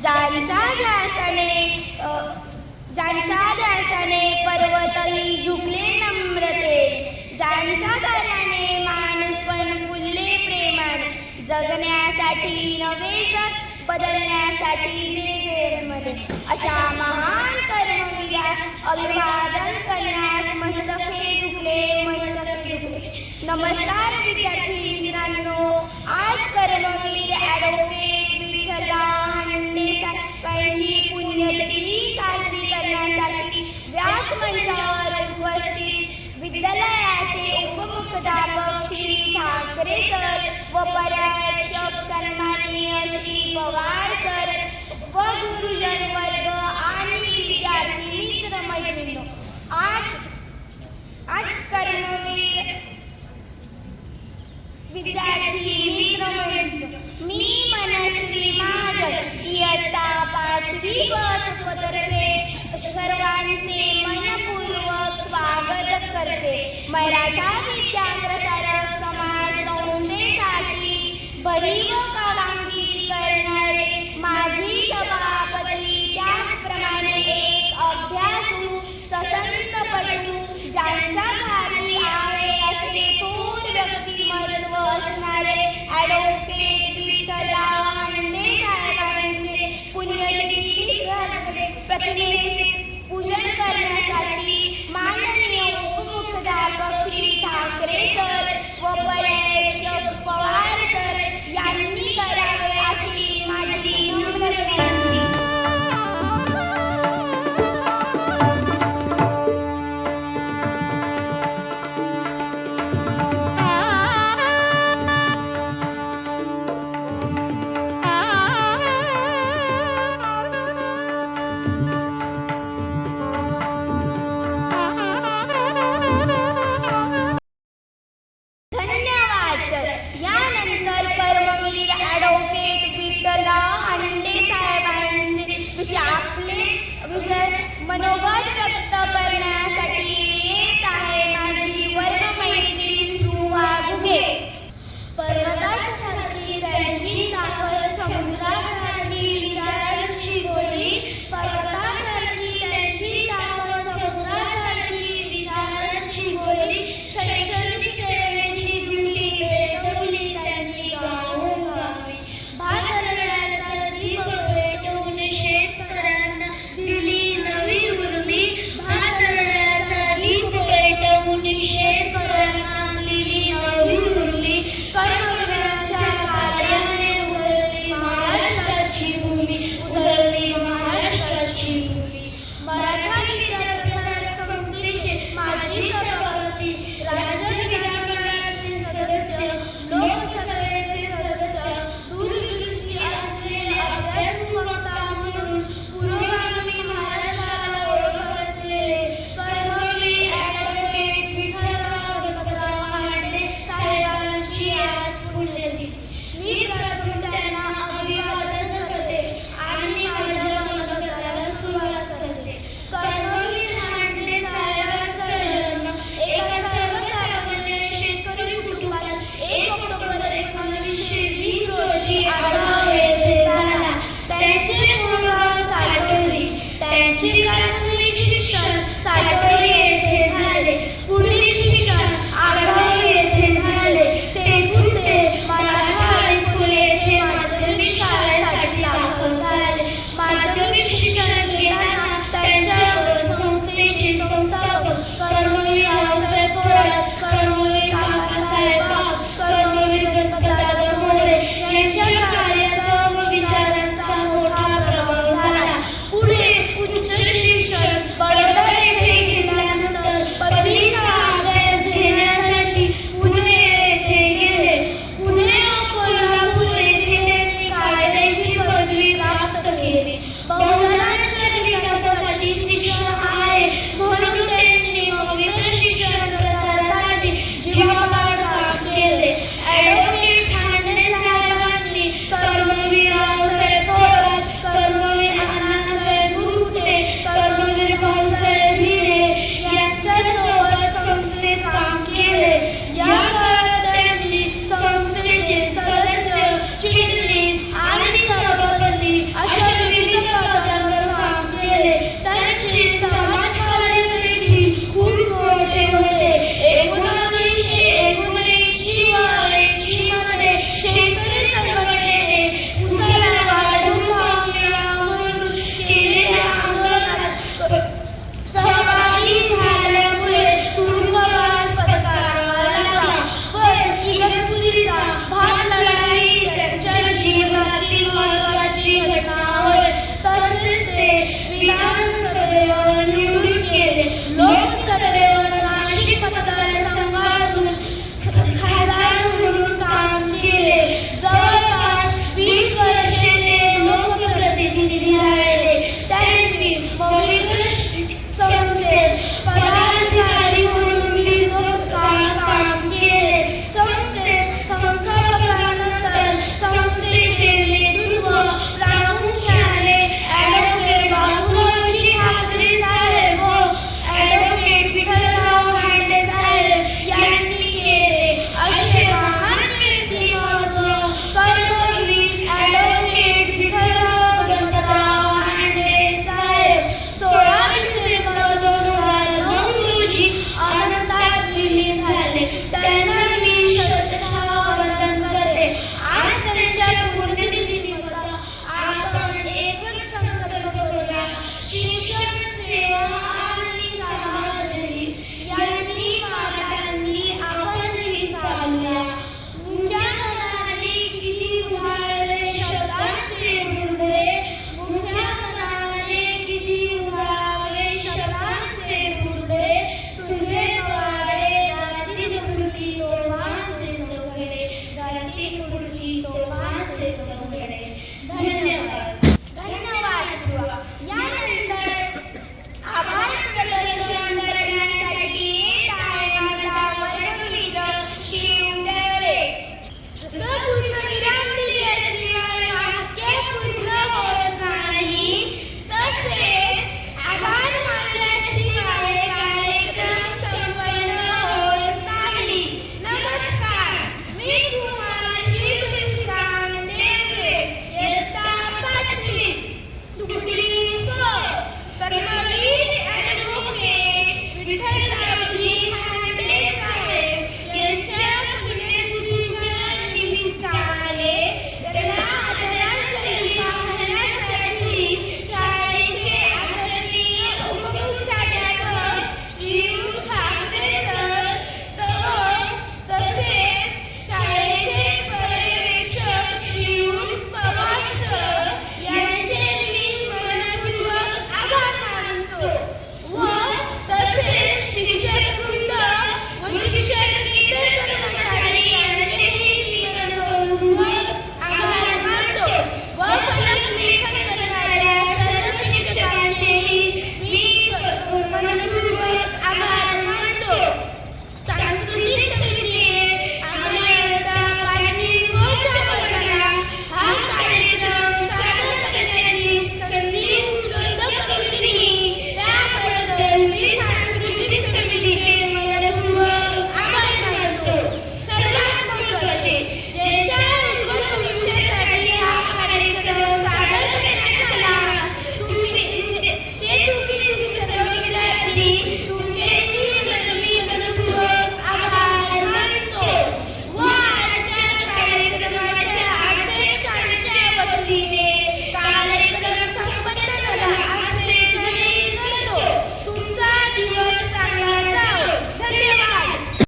ज्यांच्या ध्यासाने पर्वतही झुकले नम्रते, ज्यांच्या कार्याने माणूस पण फुलले प्रेमाने, जगण्यासाठी नवे जग बदलण्यासाठी मध्ये अशा महान कर्मवीरास अभिवादन करण्यास मस्तके झुकले. नमस्कार विद्यार्थी मित्रांनो, आज कर्मवीर ॲडव्होकेट विठ्ठलराव हंडे साहेबांची पुण्यतिथी साजरी करण्यासाठी व्यासमंचावर उपस्थित विद्यालयाचे उपमुख्याध्यापक श्री ठाकरे सर व पर्यवेक्षक सन्माननीय श्री पवार सर व गुरुजन वर्ग आणि विद्यार्थी मित्र मैत्रिणी, आज कर्मवीर विद्यार्थी मित्र मैत्रिणी, मी मनश्री महाजन इयत्ता 5वी तर्फे सर्वांचे मनपूर्वक स्वागत करते. मराठा विद्या प्रसारक समाज संस्थेसाठी भरीव कामगिरी करणारे माजी सभापती, त्याचप्रमाणे एक अभ्यासू सशस्त्रपटू, ज्यांच्या खाली आहे असे थोर व्यक्तिमत्व असणारे ॲडव्होकेट विठ्ठलराव हंडे साहेबांचे पुण्यतिथी प्रतिमेचे पूजन करण्यासाठी माननीय उपमुख्याध्यापक श्री ठाकरे सर व पर्यवेक्षक पवार सर यांनी करावे अशी माझी नम्र विनंती. यानंतर कर्मवीर ॲडव्होकेट विठ्ठलराव हंडे साहेबांचे आपले विषय मनोगत व्यक्त करण्यासाठी येत आहे माझी वर्गमैत्रीण सुवा घुगे. पर्वतासारखी त्यांची ताकद, समुद्रासारखी विचारांची गोडी, पर्वतासारखी त्यांची ताकद, समुद्रासारखी विचारांची गोडी, शैक्षणिक सेवेची दुनी पेटवली त्यांनी गावोगावी. भातरण्याचा दीप पेटवून शेतकऱ्यांना दिली नवी उर्मी, भातरण्याचा दीप पेटवून शेतकऱ्यांना दिली नवी उर्मी. कर्मवीरांच्या कार्याने उजळली महाराष्ट्राची भूमी, उजळली महाराष्ट्राची भूमी. मराठा विद्या प्रसारक संस्थेचे माजी सभापती, राज्य विधानमंडळाचे सदस्य, लोकसभेचे सदस्य, दूरदृष्टी असलेले अभ्यासू वक्ता म्हणून पुरोगामी महाराष्ट्राला ओळख असलेले कर्मवीर ॲडव्होकेट विठ्ठलराव हंडे साहेबांची आज पुण्यतिथी. मी प्रथम